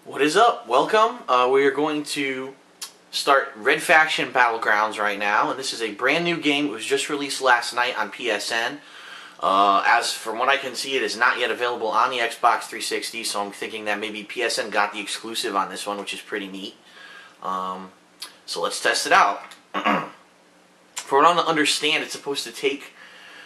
What is up? Welcome. We are going to start Red Faction Battlegrounds right now, and this is a brand new game. It was just released last night on PSN. As from what I can see, it is not yet available on the Xbox 360, so I'm thinking that maybe PSN got the exclusive on this one, which is pretty neat. So let's test it out. For what I understand, it's supposed to take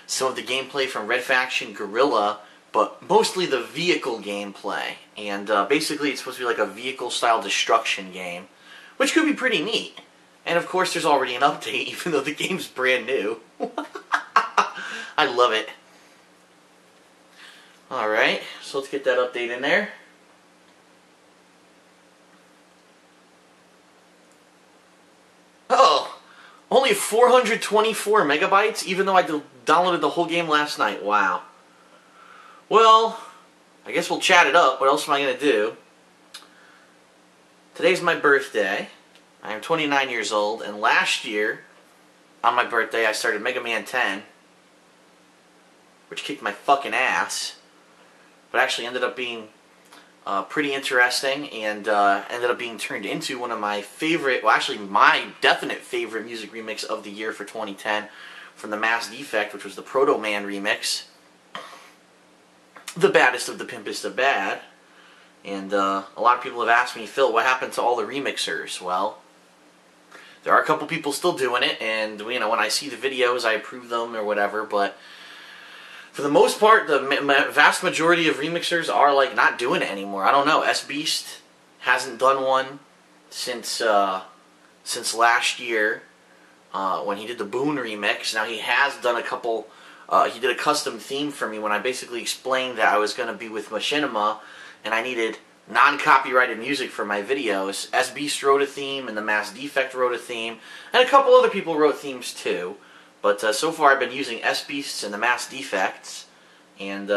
some of the gameplay from Red Faction Guerrilla, but mostly the vehicle gameplay. And basically it's supposed to be like a vehicle-style destruction game, which could be pretty neat. And of course there's already an update, even though the game's brand new. I love it. Alright, so let's get that update in there. Oh, only 424 megabytes, even though I downloaded the whole game last night. Wow. Well, I guess we'll chat it up. What else am I going to do? Today's my birthday. I am 29 years old, and last year, on my birthday, I started Mega Man 10, which kicked my fucking ass, but actually ended up being pretty interesting, and ended up being turned into one of my favorite, well actually my definite favorite music remix of the year for 2010, from the Mass Defect, which was the Proto Man remix. The baddest of the pimpest of bad. And a lot of people have asked me, Phil, what happened to all the remixers? Well, there are a couple people still doing it, and you know, when I see the videos I approve them or whatever, but for the most part the vast majority of remixers are like not doing it anymore. I don't know, S-Beast hasn't done one since last year when he did the Boone remix. Now he has done a couple. He did a custom theme for me when I basically explained that I was going to be with Machinima and I needed non-copyrighted music for my videos. S-Beast wrote a theme, and the Mass Defect wrote a theme, and a couple other people wrote themes too. But so far I've been using S-Beasts and the Mass Defects, and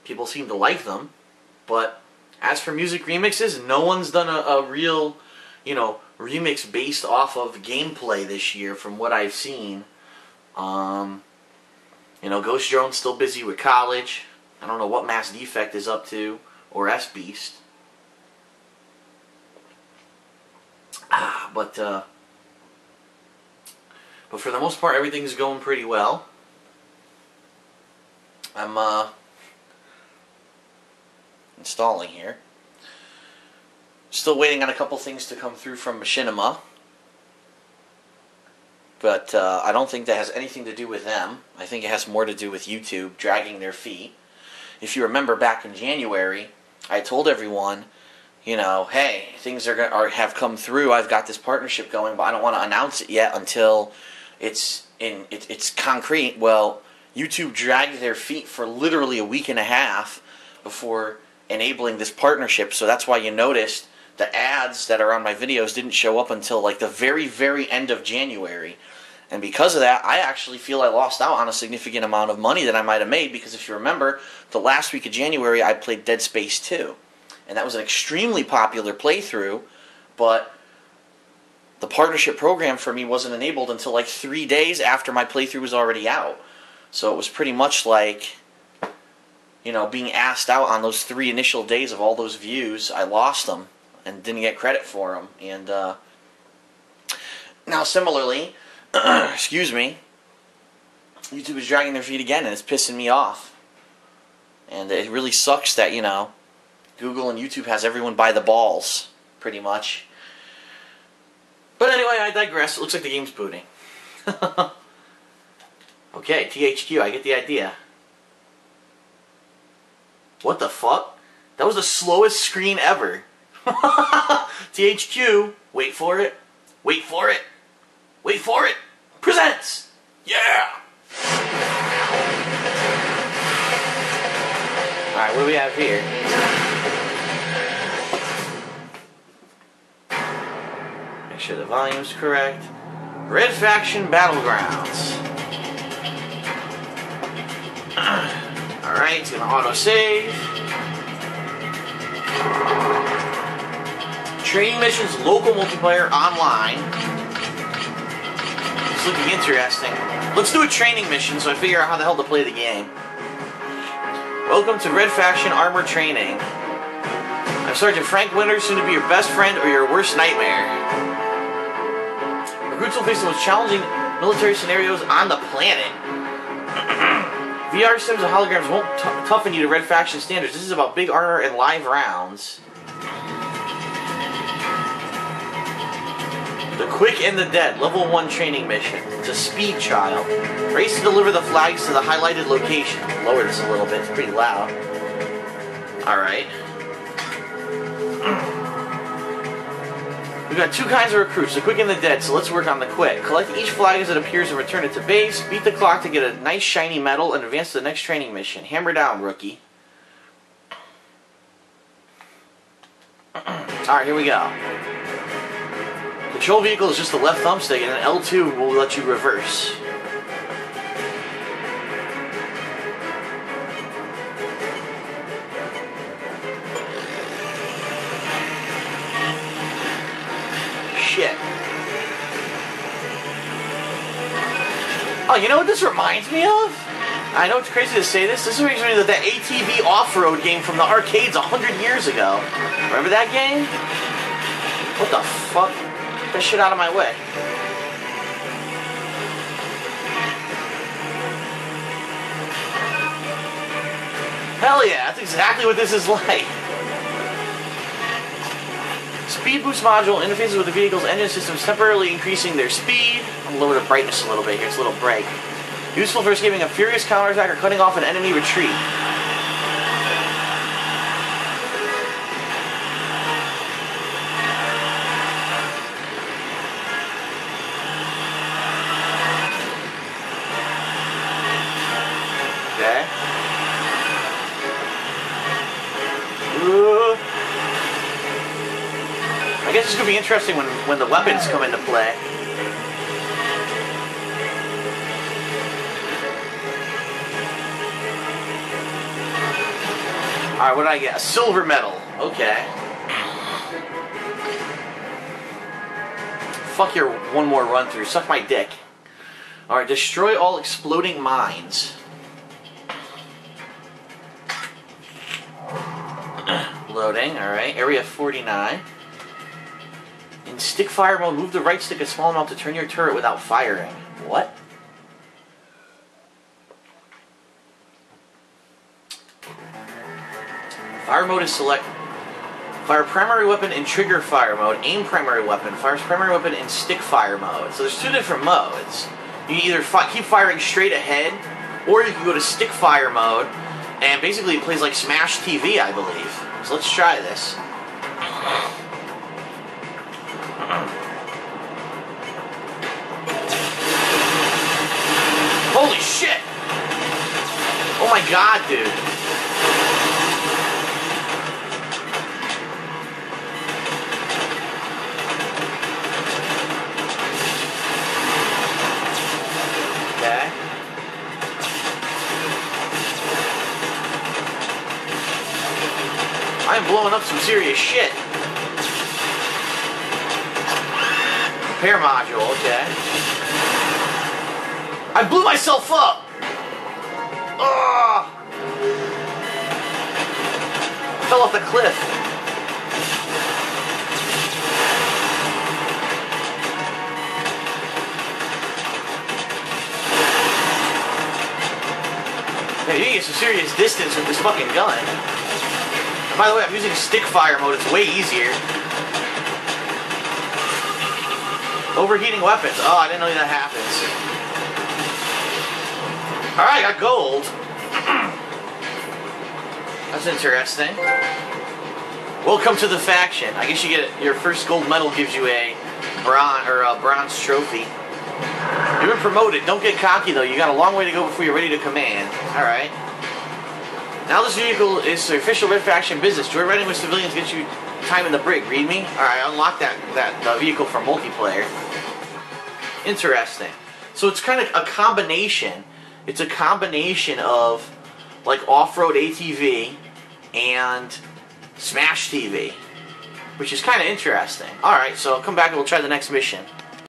people seem to like them. But as for music remixes, no one's done a real, you know, remix based off of gameplay this year from what I've seen. You know, Ghost Drone's still busy with college. I don't know what Mass Defect is up to, or S-Beast. But for the most part, everything's going pretty well. I'm installing here. Still waiting on a couple things to come through from Machinima. But I don't think that has anything to do with them. I think it has more to do with YouTube dragging their feet. If you remember back in January, I told everyone, you know, hey, things have come through. I've got this partnership going, but I don't want to announce it yet until it's concrete. Well, YouTube dragged their feet for literally a week and a half before enabling this partnership. So that's why you noticed the ads that are on my videos didn't show up until like the very, very end of January. And because of that, I actually feel I lost out on a significant amount of money that I might have made, because if you remember, the last week of January I played Dead Space 2. And that was an extremely popular playthrough, but the partnership program for me wasn't enabled until like 3 days after my playthrough was already out. So it was pretty much like, you know, being asked out on those 3 initial days of all those views. I lost them and didn't get credit for them. And now similarly, excuse me, YouTube is dragging their feet again, and it's pissing me off. And it really sucks that, you know, Google and YouTube has everyone by the balls, pretty much. But anyway, I digress. It looks like the game's booting. Okay, THQ, I get the idea. What the fuck? That was the slowest screen ever. THQ, wait for it. Wait for it. Wait for it. Presents. Yeah. Alright, what do we have here? Make sure the volume's correct. Red Faction Battlegrounds. Alright, it's gonna auto-save. Training missions, local multiplayer, online. It's looking interesting. Let's do a training mission so I figure out how the hell to play the game. Welcome to Red Faction Armor Training. I Sergeant Frank Winters, soon to be your best friend or your worst nightmare. Recruits will face the most challenging military scenarios on the planet. VR sims and holograms won't toughen you to Red Faction standards. This is about big armor and live rounds. The Quick and the Dead, level 1 training mission. It's a speed trial. Race to deliver the flags to the highlighted location. Lower this a little bit, it's pretty loud. Alright. We've got 2 kinds of recruits, the Quick and the Dead, so let's work on the Quick. Collect each flag as it appears and return it to base. Beat the clock to get a nice shiny medal and advance to the next training mission. Hammer down, rookie. Alright, here we go. Control vehicle is just the left thumbstick, and then L2 will let you reverse. Shit. Oh, you know what this reminds me of? I know it's crazy to say this. This reminds me of that ATV off-road game from the arcades 100 years ago. Remember that game? What the fuck? Get that shit out of my way. Hell yeah, that's exactly what this is like. Speed boost module interfaces with the vehicle's engine systems, temporarily increasing their speed. I'll lower the brightness a little bit here, it's a little bright. Useful for escaping a furious counterattack or cutting off an enemy retreat. Okay. I guess it's going to be interesting when the weapons come into play. Alright, what did I get? A silver medal. Okay. Fuck your one more run through. Suck my dick. Alright, destroy all exploding mines. Loading, alright. Area 49. In stick fire mode, move the right stick a small amount to turn your turret without firing. What? Fire mode is selected. Fire primary weapon in trigger fire mode. Aim primary weapon. Fires primary weapon in stick fire mode. So there's 2 different modes. You can either keep firing straight ahead, or you can go to stick fire mode, and basically it plays like Smash TV, I believe. So let's try this. Holy shit! Oh my god, dude. Okay. I am blowing up some serious shit. Repair module, okay. I blew myself up! Ugh! I fell off the cliff. Yeah, you can get some serious distance with this fucking gun. And by the way, I'm using stick fire mode, it's way easier. Overheating weapons. Oh, I didn't know that happens. Alright, I got gold. That's interesting. Welcome to the faction. I guess you get your first gold medal gives you a bronze trophy. You've been promoted. Don't get cocky though. You got a long way to go before you're ready to command. Alright. Now this vehicle is the official Red Faction business. Joyriding with civilians gets you time in the brig. Read me? Alright, unlock that vehicle for multiplayer. Interesting. So it's kind of a combination. It's a combination of like off-road ATV and Smash TV, which is kind of interesting. Alright, so I'll come back and we'll try the next mission.